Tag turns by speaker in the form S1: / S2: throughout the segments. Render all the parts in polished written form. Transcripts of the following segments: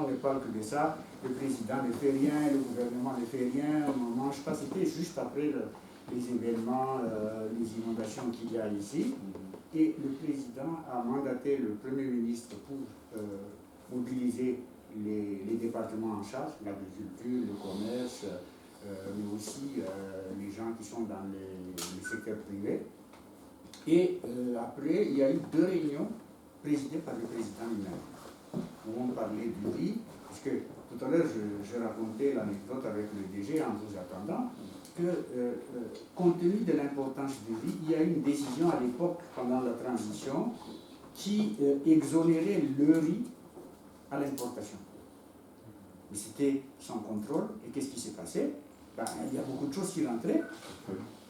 S1: on ne parle que de ça. Le président ne fait rien, le gouvernement ne fait rien, on ne mange pas. C'était juste après les événements, les inondations qu'il y a ici. Et le président a mandaté le Premier ministre pour mobiliser les départements en charge, l'agriculture, le commerce, mais aussi les gens qui sont dans le secteur privé. Et après, il y a eu 2 réunions présidées par le président lui-même, où on parlait du riz, parce que tout à l'heure, je racontais l'anecdote avec le DG en vous attendant, que compte tenu de l'importance du riz, il y a eu une décision à l'époque, pendant la transition, qui exonérait le riz à l'importation. Mais c'était sans contrôle, et qu'est-ce qui s'est passé? Il y a beaucoup de choses qui rentraient,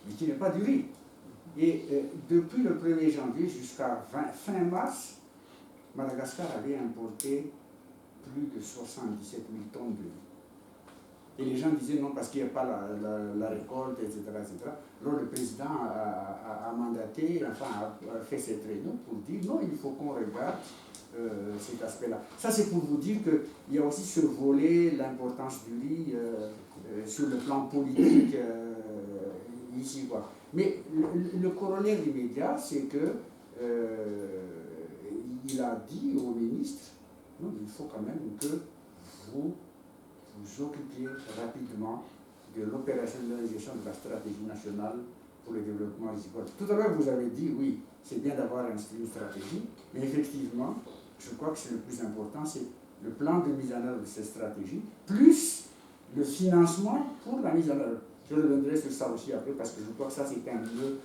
S1: mais qui n'est pas du riz. Et depuis le 1er janvier jusqu'à fin mars, Madagascar avait importé plus de 77 000 tonnes de riz. Et les gens disaient non parce qu'il n'y a pas la récolte, etc., etc. Alors le président a mandaté, enfin a fait cette réunion pour dire non, il faut qu'on regarde cet aspect-là. Ça c'est pour vous dire qu'il y a aussi ce volet, l'importance du riz sur le plan politique ici, quoi. Mais le corollaire immédiat, c'est que il a dit au ministre, non, il faut quand même que vous occupiez rapidement de l'opérationnalisation de la stratégie nationale pour le développement risicole. Tout à l'heure, vous avez dit, oui, c'est bien d'avoir une stratégie, mais effectivement, je crois que c'est le plus important, c'est le plan de mise en œuvre de cette stratégie, plus le financement pour la mise en œuvre. Je reviendrai sur ça aussi après, parce que je crois que ça, c'est un lieu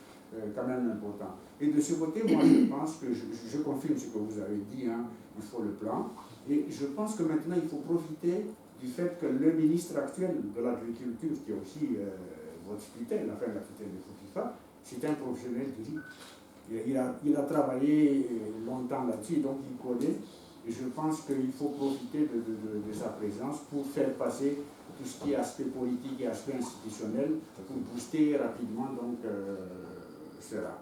S1: quand même important. Et de ce côté, moi, je pense que je confirme ce que vous avez dit, hein, il faut le plan. Et je pense que maintenant, il faut profiter du fait que le ministre actuel de l'Agriculture, qui est aussi votre tutelle, enfin la tutelle de FOFIFA, c'est un professionnel du riz. Il a travaillé longtemps là-dessus, donc il connaît. Et je pense qu'il faut profiter de sa présence pour faire passer tout ce qui est aspect politique et aspect institutionnel pour booster rapidement donc, cela.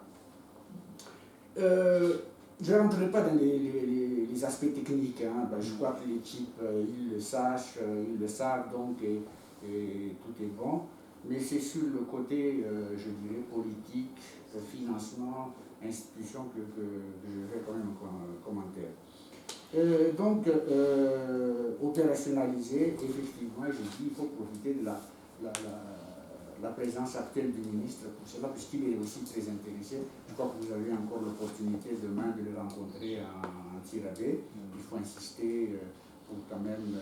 S1: Je ne rentrerai pas dans les aspects techniques, hein. Je crois que les types, ils le sachent, ils le savent, donc, et tout est bon. Mais c'est sur le côté, je dirais, politique, financement, institution que je vais quand même un commentaire. Donc, opérationnaliser, effectivement, je dis, il faut profiter de la présence actuelle du ministre pour cela, puisqu'il est aussi très intéressé. Je crois que vous avez encore l'opportunité demain de le rencontrer en Tirabé. Il faut insister pour quand même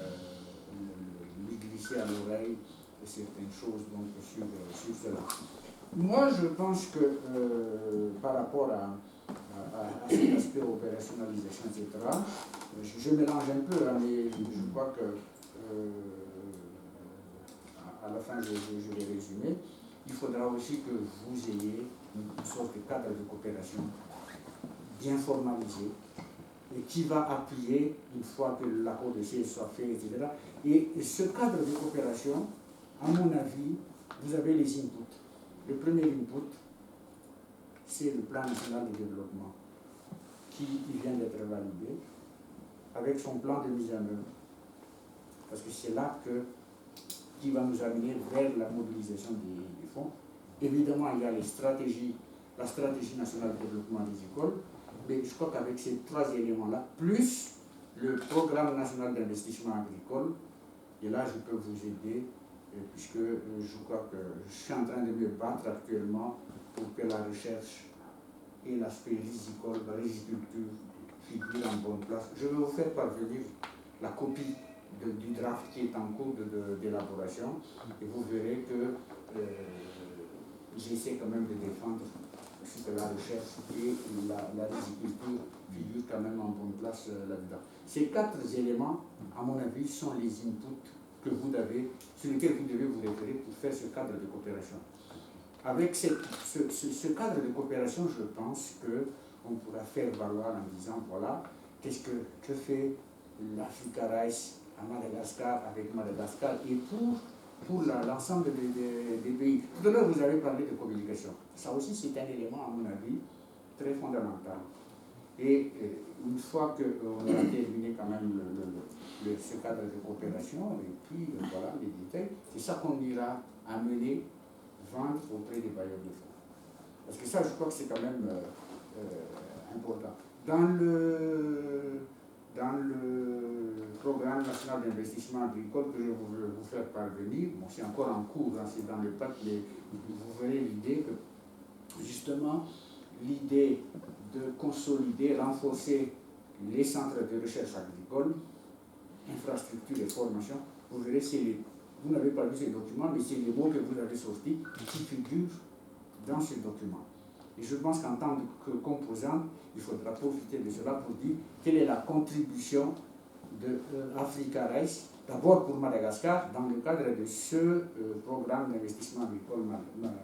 S1: lui glisser à l'oreille certaines choses donc, sur cela. Moi, je pense que par rapport à cet aspect opérationnalisation, etc., je mélange un peu, hein, mais je crois que à la fin, je vais résumer. Il faudra aussi que vous ayez une sorte de cadre de coopération bien formalisé et qui va appuyer une fois que l'accord de siège soit fait, etc. Et ce cadre de coopération, à mon avis, vous avez les inputs. Le premier input, c'est le plan national de développement qui vient d'être validé avec son plan de mise en œuvre. Parce que c'est là qui va nous amener vers la mobilisation des fonds. Évidemment, il y a la stratégie nationale de développement risicole, mais je crois qu'avec ces 3 éléments-là, plus le programme national d'investissement agricole, et là je peux vous aider, puisque je crois que je suis en train de me battre actuellement pour que la recherche et l'aspect risicole, la riziculture, figurent en bonne place. Je vais vous faire parvenir la copie du draft qui est en cours d'élaboration, et vous verrez que j'essaie quand même de défendre ce que la recherche et la riziculture figurent quand même en bonne place là-dedans. Ces 4 éléments, à mon avis, sont les inputs que vous avez, sur lesquels vous devez vous référer pour faire ce cadre de coopération. Avec ce cadre de coopération, je pense qu'on pourra faire valoir en disant, voilà, qu'est-ce que fait l'Africa Rice à Madagascar, avec Madagascar, et pour l'ensemble des pays. Tout à l'heure, vous avez parlé de communication. Ça aussi, c'est un élément, à mon avis, très fondamental. Et une fois qu'on a terminé quand même ce cadre de coopération, et puis voilà les détails, c'est ça qu'on ira amener, vendre auprès des bailleurs de fonds. Parce que ça, je crois que c'est quand même important. Dans le programme national d'investissement agricole que je veux vous faire parvenir, bon, c'est encore en cours, hein, c'est dans le pacte, mais vous verrez l'idée que, justement, l'idée de consolider, renforcer les centres de recherche agricole, infrastructures et formation, vous verrez, vous n'avez pas vu ces documents, mais c'est les mots que vous avez sortis qui figurent dans ces documents. Et je pense qu'en tant que composante, il faudra profiter de cela pour dire quelle est la contribution de Africa Rice, d'abord pour Madagascar, dans le cadre de ce programme d'investissement agricole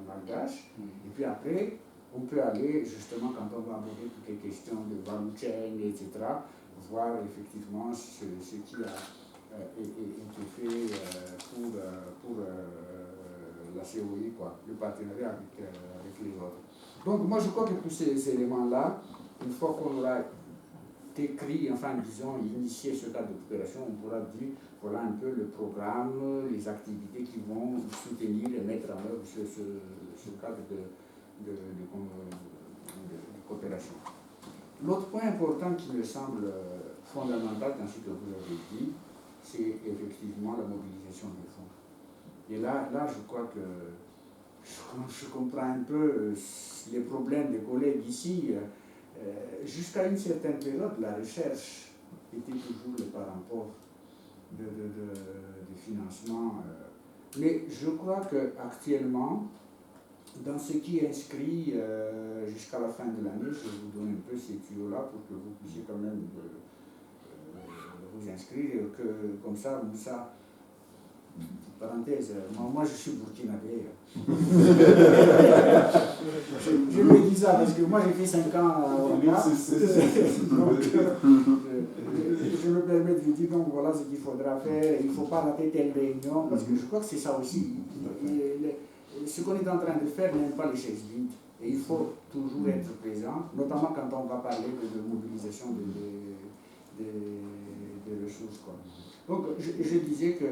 S1: malgache. Et puis après, on peut aller, justement, quand on va aborder toutes les questions de value chain, etc., voir effectivement ce qui a été fait pour la COI, quoi, le partenariat avec les autres. Donc moi je crois que tous ces éléments-là, une fois qu'on aura écrit, enfin disons, initié ce cadre d'opération, on pourra dire, voilà un peu le programme, les activités qui vont soutenir et mettre en œuvre ce cadre de coopération. L'autre point important qui me semble fondamental dans ce que vous avez dit, c'est effectivement la mobilisation des fonds. Et là je crois que je comprends un peu les problèmes des collègues ici. Jusqu'à une certaine période, la recherche était toujours le parent pauvre de financement. Mais je crois qu'actuellement, dans ce qui est inscrit jusqu'à la fin de l'année, je vous donne un peu ces tuyaux-là pour que vous puissiez quand même vous inscrire, que comme ça, Moussa, parenthèse, moi je suis burkinabé. je me dis ça parce que moi j'ai fait 5 ans au Ghana. Je me permets de vous dire, donc voilà ce qu'il faudra faire, il ne faut pas rater telle réunion, parce que je crois que c'est ça aussi. Ce qu'on est en train de faire n'aime pas les chaises vides. Et il faut toujours être présent, notamment quand on va parler de mobilisation des ressources, quoi. Donc je disais que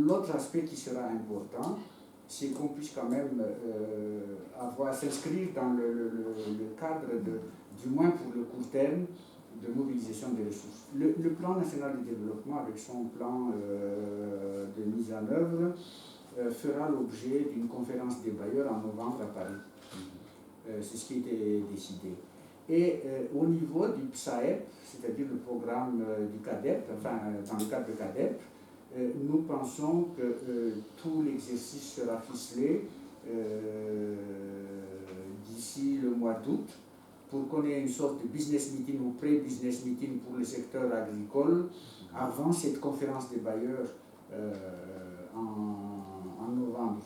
S1: l'autre aspect qui sera important, c'est qu'on puisse quand même s'inscrire dans le cadre du moins pour le court terme, de mobilisation des ressources. Le plan national de développement, avec son plan de mise en œuvre, fera l'objet d'une conférence des bailleurs en novembre à Paris. C'est ce qui a été décidé. Et au niveau du PSAEP, c'est-à-dire le programme du CADEP, enfin dans le cadre de CADEP, nous pensons que tout l'exercice sera ficelé d'ici le mois d'août pour qu'on ait une sorte de business meeting ou pré-business meeting pour le secteur agricole avant cette conférence des bailleurs en novembre.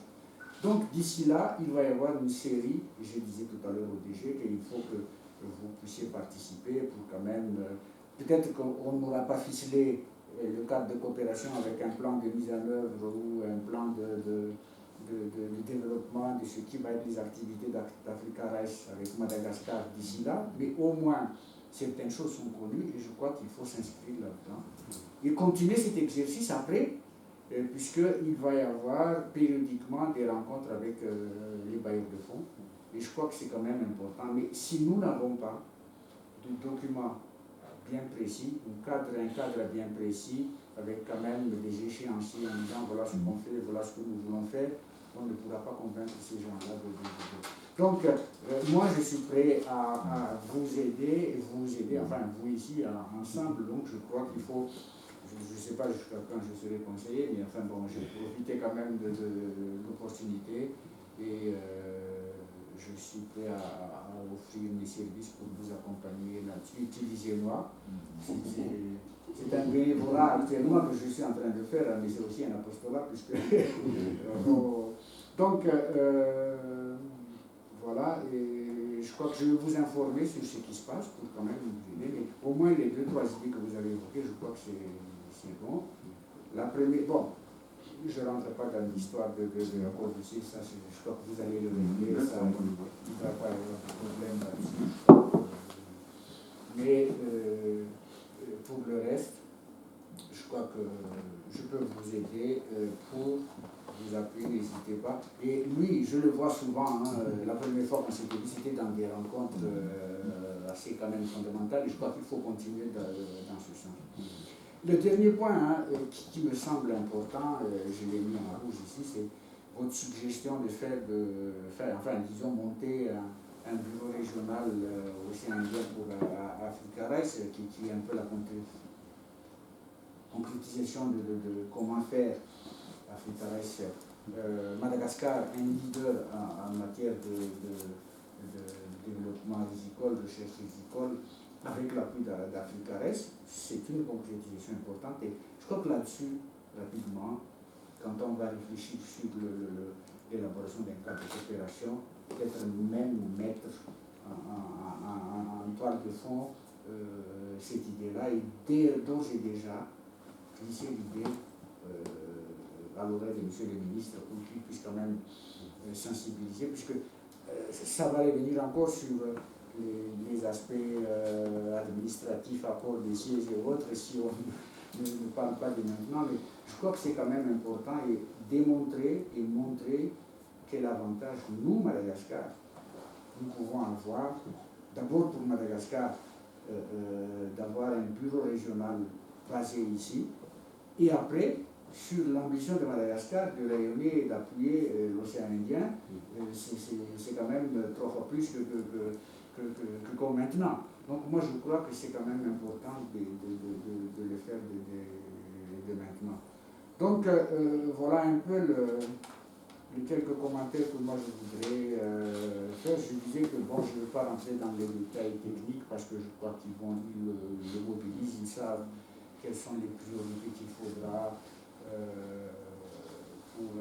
S1: Donc d'ici là, il va y avoir une série, je disais tout à l'heure au DG qu'il faut que vous puissiez participer pour quand même, peut-être qu'on n'aura pas ficelé le cadre de coopération avec un plan de mise en œuvre ou un plan de développement de ce qui va être les activités d'Africa Rice avec Madagascar d'ici là, mais au moins certaines choses sont connues et je crois qu'il faut s'inscrire là-dedans et continuer cet exercice après, puisqu'il va y avoir périodiquement des rencontres avec les bailleurs de fonds et je crois que c'est quand même important. Mais si nous n'avons pas de documents bien précis, un cadre bien précis, avec quand même des échéanciers en disant voilà ce qu'on fait, voilà ce que nous voulons faire, on ne pourra pas convaincre ces gens-là de. Donc, moi je suis prêt à vous aider, enfin vous ici ensemble, donc je crois qu'il faut, je ne sais pas jusqu'à quand je serai conseiller, mais enfin bon, j'ai profité quand même de l'opportunité et je suis prêt à offrir mes services pour vous accompagner là-dessus. Utilisez-moi. C'est un bénévolat actuellement que je suis en train de faire, mais c'est aussi un apostolat, puisque. Donc, voilà, et je crois que je vais vous informer sur ce qui se passe pour quand même vous aider. Mais au moins les 2-3 idées que vous avez évoquées, je crois que c'est bon. La première, bon. Je ne rentre pas dans l'histoire de la Corbusier, ça je crois que vous allez le régler, ça, il ne va pas y avoir de problème là-dessus. Mais pour le reste, je crois que je peux vous aider pour vous appuyer, n'hésitez pas. Et lui, je le vois souvent, hein, la première fois qu'on s'était vu, c'était dans des rencontres assez quand même fondamentales, et je crois qu'il faut continuer dans ce sens. Le dernier point hein, qui me semble important, je l'ai mis en rouge ici, c'est votre suggestion de faire, enfin disons, monter un bureau régional océan Indien pour Africa Rice, qui est un peu la concrétisation de comment faire Africa Rice. Madagascar, un leader en matière de développement rizicole, recherche rizicole, avec l'appui d'Africa Rice, c'est une concrétisation importante. Et je crois que là-dessus, rapidement, quand on va réfléchir sur l'élaboration d'un cadre de coopération, peut-être même mettre en toile de fond cette idée-là et d'ores et déjà glisser l'idée à l'oreille de monsieur le ministre pour qu'il puisse quand même sensibiliser, puisque ça va revenir encore sur les aspects administratifs, accords des sièges et autres, si on ne parle pas de maintenant, mais je crois que c'est quand même important et démontrer et montrer quel avantage nous, Madagascar, nous pouvons avoir, d'abord pour Madagascar, d'avoir un bureau régional basé ici, et après, sur l'ambition de Madagascar de rayonner et d'appuyer l'océan Indien, c'est quand même 3 fois plus que comme maintenant. Donc moi je crois que c'est quand même important de le faire de maintenant. Donc voilà un peu les quelques commentaires que moi je voudrais faire. Je disais que bon, je ne veux pas rentrer dans les détails techniques parce que je crois qu'ils le mobilisent, ils savent quelles sont les priorités qu'il faudra pour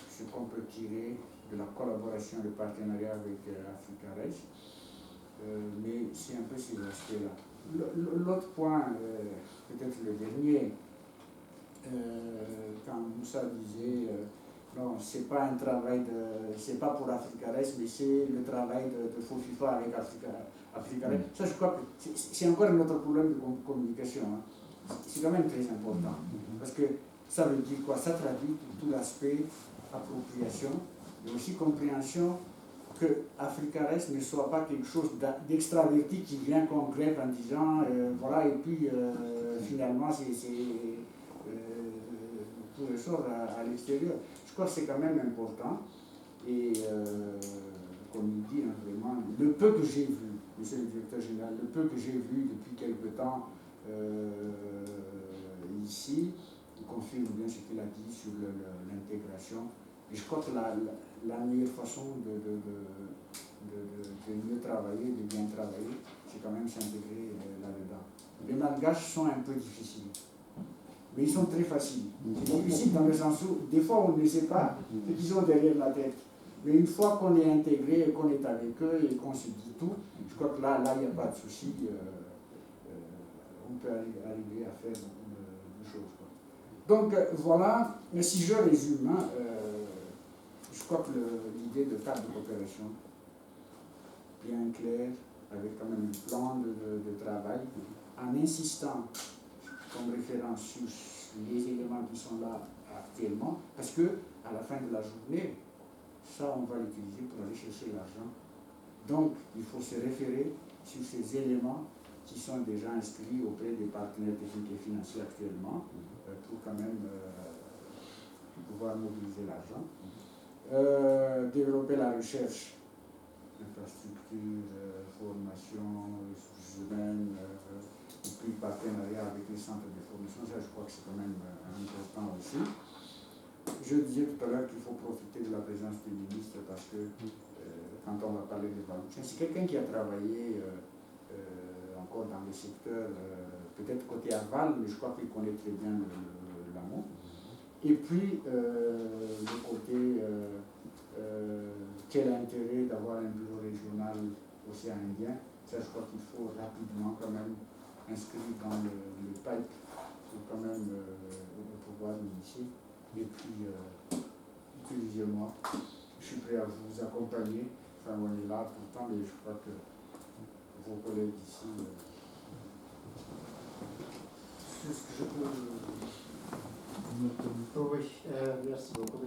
S1: ce qu'on peut tirer de la collaboration, le partenariat avec Africa Rice. Mais c'est un peu ces aspects-là. L'autre point, peut-être le dernier, quand Moussa disait non, c'est pas un travail c'est pas pour Africa Rice, mais c'est le travail de FOFIFA avec Africa Rice. Ça, je crois que c'est encore un autre problème de communication. Hein. C'est quand même très important. Parce que ça veut dire quoi? Ça traduit tout l'aspect appropriation et aussi compréhension que Africa Rice ne soit pas quelque chose d'extraverti qui vient comme grève en disant voilà, et puis finalement c'est tout ressort à l'extérieur. Je crois que c'est quand même important. Et comme il dit, hein, vraiment, le peu que j'ai vu, monsieur le directeur général, le peu que j'ai vu depuis quelque temps ici, il confirme bien ce qu'il a dit sur l'intégration. Et je crois que la meilleure façon de mieux travailler, de bien travailler, c'est quand même s'intégrer là-dedans. Les malgaches sont un peu difficiles, mais ils sont très faciles. C'est difficile dans le sens où, des fois, on ne sait pas ce qu'ils ont derrière la tête. Mais une fois qu'on est intégré, qu'on est avec eux et qu'on se dit tout, je crois que là, il n'y a pas de souci. On peut arriver à faire beaucoup de choses. Quoi. Donc, voilà. Mais si je résume, hein, je crois que l'idée de cadre de coopération, bien clair, avec quand même un plan de travail, en insistant comme référence sur les éléments qui sont là actuellement, parce que à la fin de la journée, ça on va l'utiliser pour aller chercher l'argent. Donc il faut se référer sur ces éléments qui sont déjà inscrits auprès des partenaires techniques et financiers actuellement, pour quand même pouvoir mobiliser l'argent. Développer la recherche, infrastructure, formation, ressources humaines, et puis partenariat avec les centres de formation, ça je crois que c'est quand même important aussi. Je disais tout à l'heure qu'il faut profiter de la présence du ministre parce que quand on va parler de Balouchien, c'est quelqu'un qui a travaillé encore dans le secteur, peut-être côté aval, mais je crois qu'il connaît très bien l'amont. Et puis, le côté, quel intérêt d'avoir un bureau régional océan Indien, ça je crois qu'il faut rapidement quand même inscrire dans le pipe pour quand même pouvoir l'initier. Et puis, utilisez-moi, je suis prêt à vous accompagner enfin, on est là tout le temps, mais je crois que vos collègues ici.
S2: C'est ce que je peux. Oui, merci beaucoup.